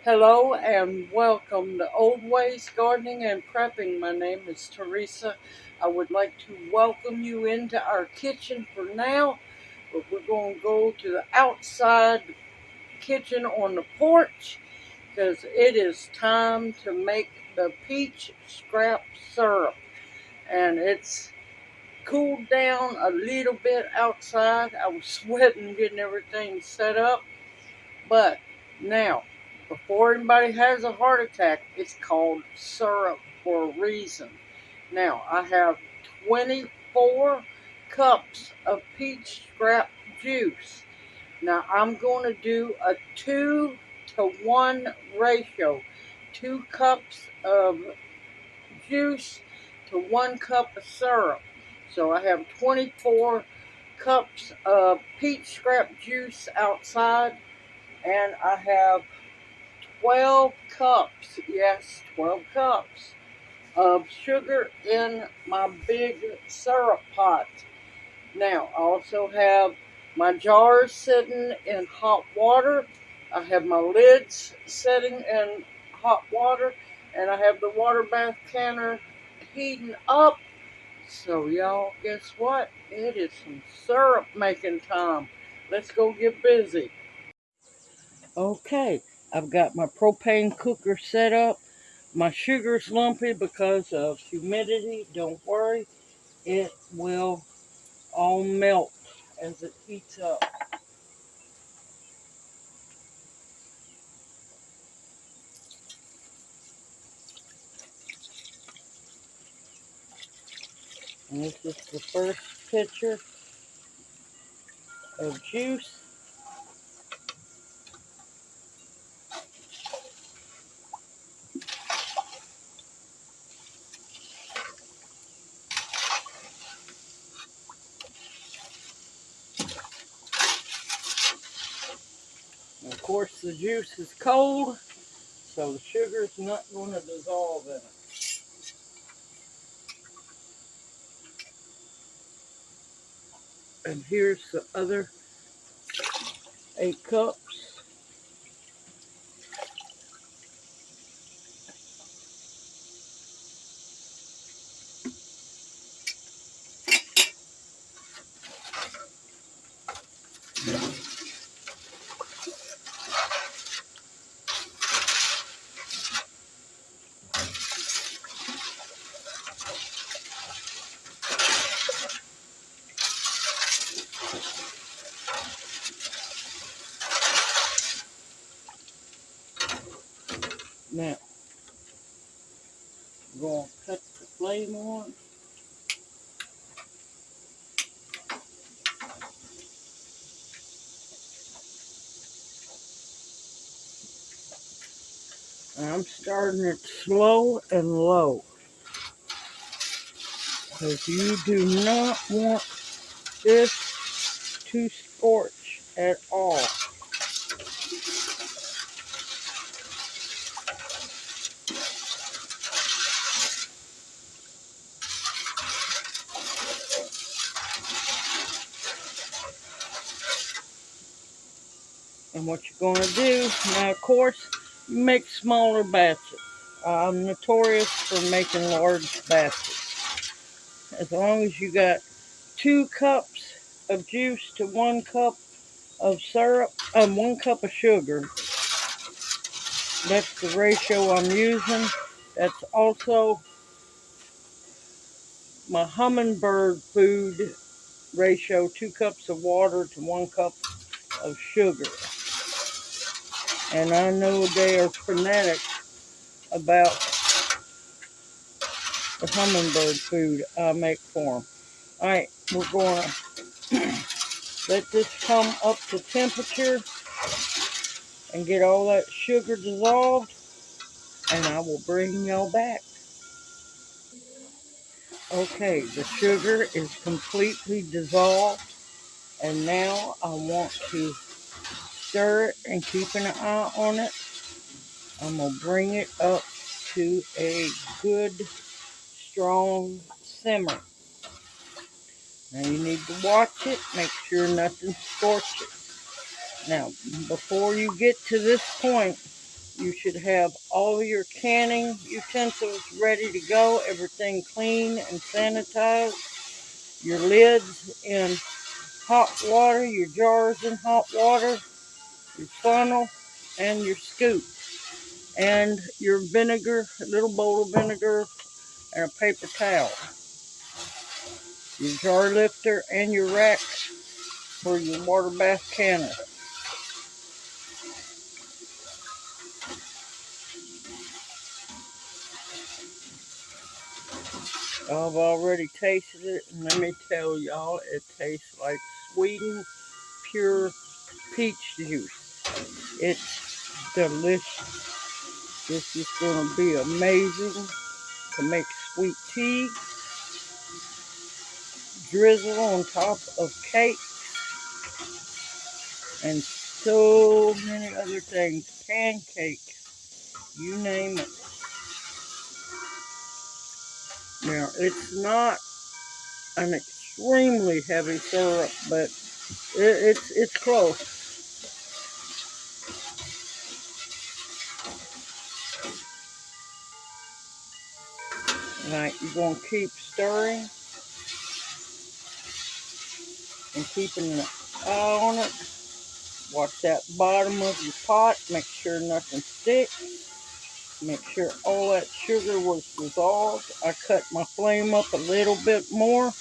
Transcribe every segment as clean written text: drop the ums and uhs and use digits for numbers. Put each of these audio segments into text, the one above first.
Hello and welcome to Old Ways Gardening and Prepping. My name is Teresa. I would like to welcome you into our kitchen for now, but we're going to go to the outside kitchen on the porch because it is time to make the peach scrap syrup. And it's cooled down a little bit outside. I was sweating getting everything set up, but now, before anybody has a heart attack, it's called syrup for a reason. Now, I have 24 cups of peach scrap juice. Now, I'm going to do a 2-to-1 ratio. 2 cups of juice to 1 cup of syrup. So I have 24 cups of peach scrap juice outside, and I have 12 cups, yes, 12 cups of sugar in my big syrup pot. Now, I also have my jars sitting in hot water. I have my lids sitting in hot water, and I have the water bath canner heating up. So, y'all, guess what? It is some syrup making time. Let's go get busy. Okay, I've got my propane cooker set up. My sugar's lumpy because of humidity. Don't worry, it will all melt as it heats up. And this is the first pitcher of juice. And of course, the juice is cold, so the sugar is not going to dissolve in it. And here's the other 8 cups. Now, I'm going to cut the flame on. And I'm starting it slow and low, because you do not want this to scorch at all. And what you're going to do, now of course, you make smaller batches. I'm notorious for making large batches. As long as you got 2 cups of juice to 1 cup of syrup, 1 cup of sugar, that's the ratio I'm using. That's also my hummingbird food ratio, 2 cups of water to 1 cup of sugar. And I know they are fanatic about the hummingbird food I make for them. Alright, we're going to let this come up to temperature and get all that sugar dissolved, and I will bring y'all back. Okay, the sugar is completely dissolved, and now I want to stir it and keep an eye on it. I'm going to bring it up to a good, strong simmer. Now you need to watch it, make sure nothing scorches. Now, before you get to this point, you should have all your canning utensils ready to go, everything clean and sanitized, your lids in hot water, your jars in hot water, your funnel, and your scoop, and your vinegar, a little bowl of vinegar, and a paper towel, your jar lifter, and your rack for your water bath canner. I've already tasted it, and let me tell y'all, it tastes like sweetened, pure peach juice. It's delicious. This is going to be amazing to make sweet tea, drizzle on top of cake, and so many other things. Pancakes, you name it. Now, it's not an extremely heavy syrup, but it's close. Right, you're going to keep stirring and keeping an eye on it. Watch that bottom of your pot. Make sure nothing sticks. Make sure all that sugar was dissolved. I cut my flame up a little bit more.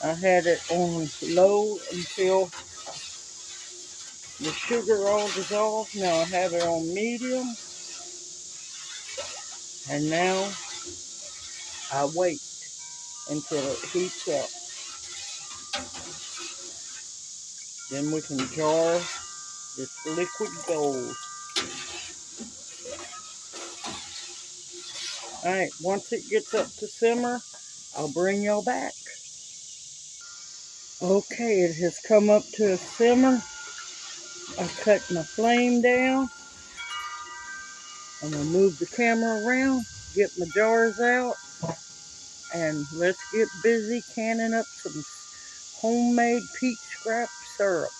I had it on low until the sugar all dissolved. Now I have it on medium. And now I wait until it heats up. Then we can jar this liquid gold. Alright, once it gets up to simmer, I'll bring y'all back. Okay, it has come up to a simmer. I cut my flame down. I'm going to move the camera around, get my jars out, and let's get busy canning up some homemade peach scrap syrup.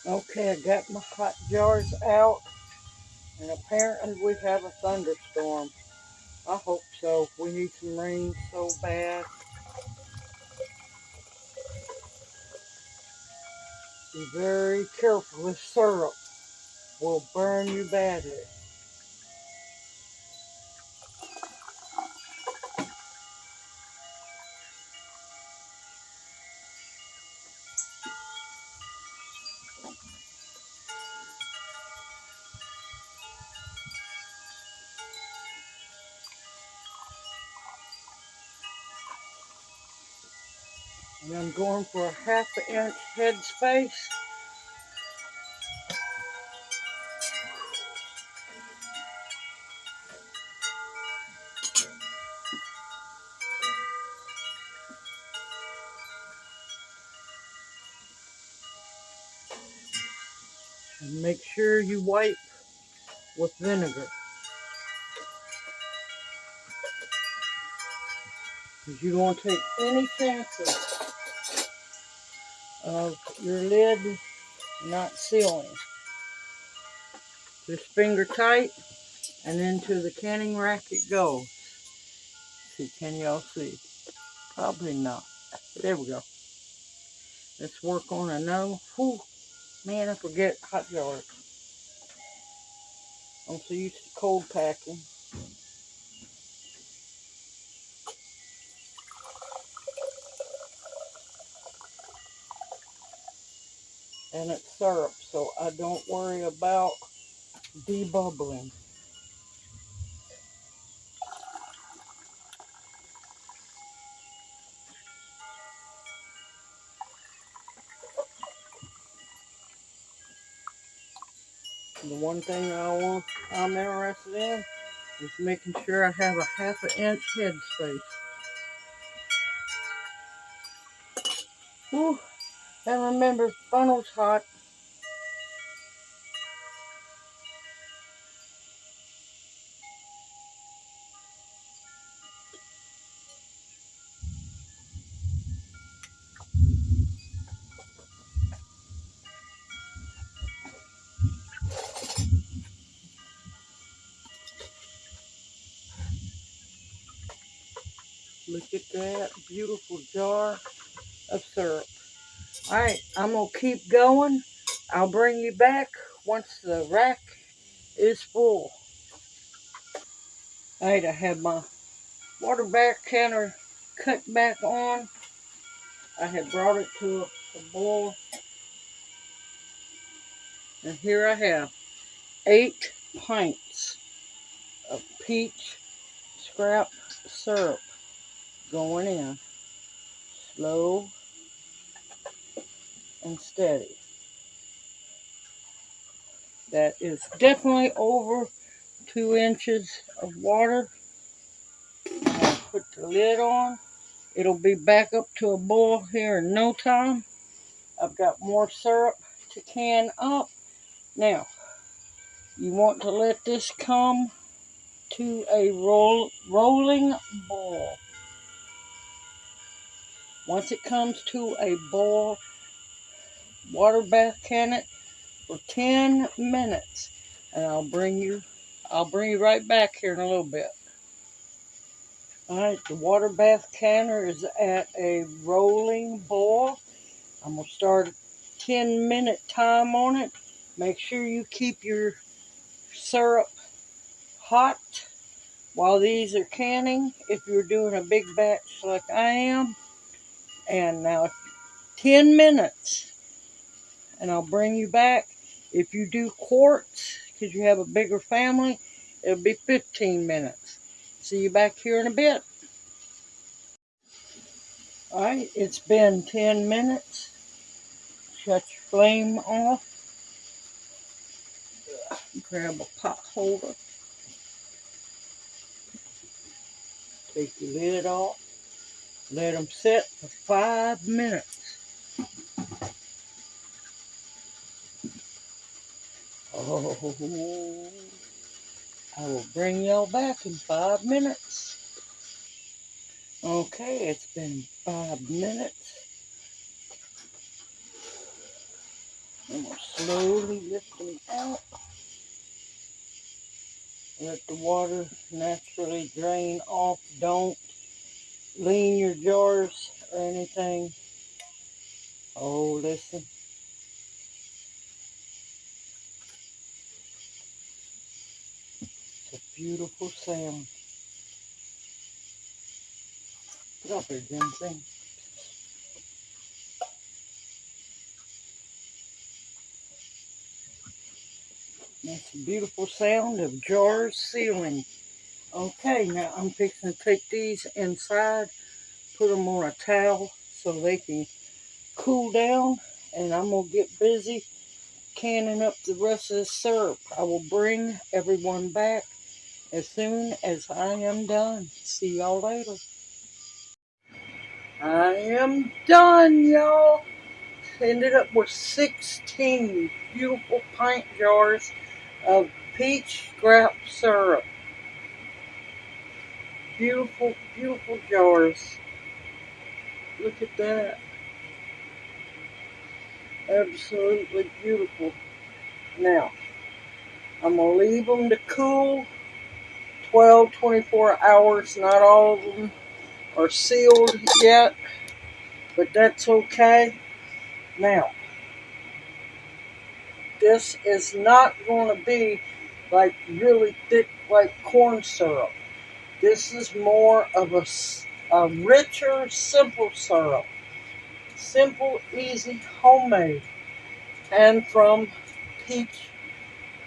Okay, I got my hot jars out, and apparently we have a thunderstorm. I hope so. We need some rain so bad. Be very careful. This syrup will burn you badly. And I'm going for a 1/2 inch headspace. And make sure you wipe with vinegar, because you don't want to take any chances of your lid not sealing. Just finger tight, and into the canning rack it goes. See, can y'all see? Probably not. There we go. Let's work on another. Whew, man, I forget hot jars. I'm so used to cold packing. And it's syrup, so I don't worry about debubbling. The one thing I'm interested in Just making sure I have a 1/2 inch headspace. Whew. And remember, funnel's hot. Look at that beautiful jar of syrup. All right, I'm going to keep going. I'll bring you back once the rack is full. All right, I have my water bath counter cut back on. I had brought it to a boil. And here I have 8 pints of peach scrap syrup going in. Slow and steady. That is definitely over 2 inches of water. I'll put the lid on. It'll be back up to a boil here in no time. I've got more syrup to can up. Now, you want to let this come to a rolling boil. Once it comes to a boil, water bath can it for 10 minutes. And I'll bring you right back here in a little bit. Alright, the water bath canner is at a rolling boil. I'm going to start a 10-minute time on it. Make sure you keep your syrup hot while these are canning if you're doing a big batch like I am. And now 10 minutes and I'll bring you back. If you do quarts, because you have a bigger family, it'll be 15 minutes. See you back here in a bit. Alright, it's been 10 minutes. Shut your flame off. Grab a pot holder. Take your lid off. Let them sit for 5 minutes. Oh, I will bring y'all back in 5 minutes. Okay, it's been 5 minutes. I'm going to slowly lift them out. Let the water naturally drain off. Don't lean your jars or anything. Oh, listen. It's a beautiful sound. Get up there, Ginseng. That's a beautiful sound of jars sealing. Okay, now I'm fixing to take these inside, put them on a towel so they can cool down, and I'm going to get busy canning up the rest of the syrup. I will bring everyone back as soon as I am done. See y'all later. I am done, y'all. Ended up with 16 beautiful pint jars of peach scrap syrup. Beautiful, beautiful jars. Look at that. Absolutely beautiful. Now, I'm going to leave them to cool 12, 24 hours. Not all of them are sealed yet, but that's okay. Now, this is not going to be like really thick like corn syrup. This is more of a richer, simple syrup. Simple, easy, homemade. And from peach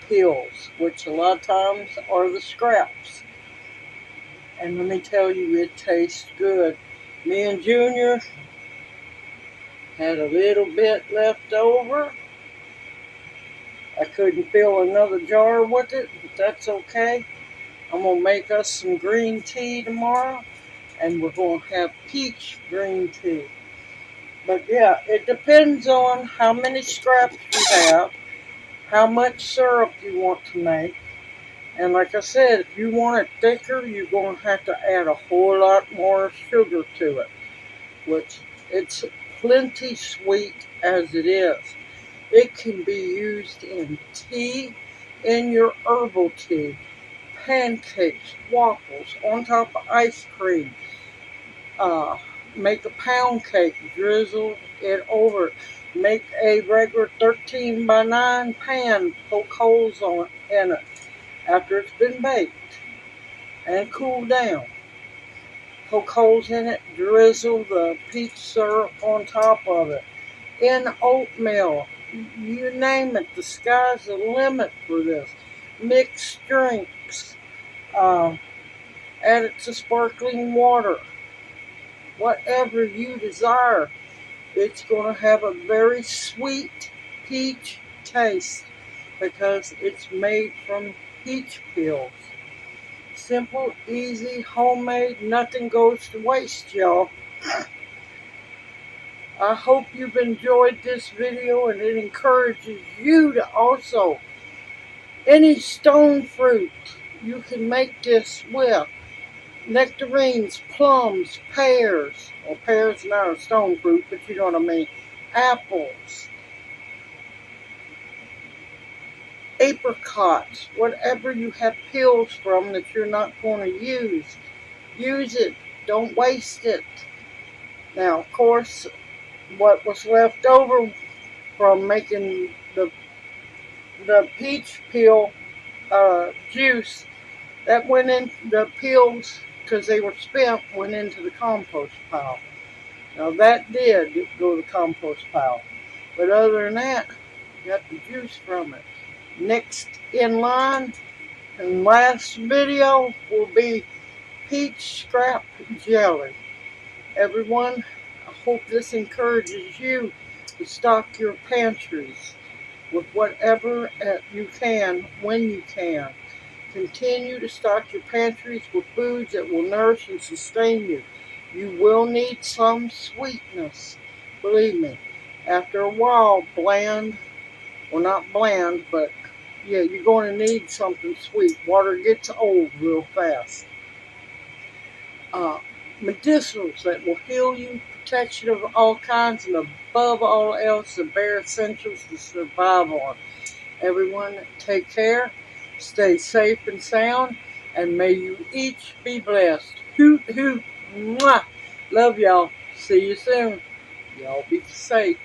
peels, which a lot of times are the scraps. And let me tell you, it tastes good. Me and Junior had a little bit left over. I couldn't fill another jar with it, but that's okay. I'm going to make us some green tea tomorrow, and we're going to have peach green tea. But yeah, it depends on how many scraps you have, how much syrup you want to make. And like I said, if you want it thicker, you're going to have to add a whole lot more sugar to it, which it's plenty sweet as it is. It can be used in tea, in your herbal tea, pancakes, waffles, on top of ice cream. Uh, Make a pound cake, drizzle it over. Make a regular 13 by 9 pan, poke holes in it after it's been baked and cooled down. Poke holes in it, drizzle the peach syrup on top of it. In oatmeal, you name it, the sky's the limit for this. Mixed drinks, uh, add it to sparkling water, whatever you desire. It's going to have a very sweet peach taste because it's made from peach peels. Simple, easy, homemade, nothing goes to waste, y'all. I hope you've enjoyed this video and it encourages you to also, any stone fruit you can make this with. Nectarines, plums, pears. Well, pears not a stone fruit, but you know what I mean. Apples, apricots, whatever you have peels from that you're not going to use it. Don't waste it. Now, of course, what was left over from making the peach peel juice, that went in the peels because they were spent, went into the compost pile. Now that did go to the compost pile, but other than that, you got the juice from it. Next in line and last video will be peach scrap jelly. Everyone, I hope this encourages you to stock your pantries with whatever you can when you can. Continue to stock your pantries with foods that will nourish and sustain you. You will need some sweetness. Believe me, after a while, bland, well not bland, but yeah, you're going to need something sweet. Water gets old real fast. Uh, Medicinals that will heal you, protection of all kinds, and above all else, the bare essentials to survive on. Everyone, take care, stay safe and sound, and may you each be blessed. Hoot, hoot, mwah. Love y'all. See you soon. Y'all be safe.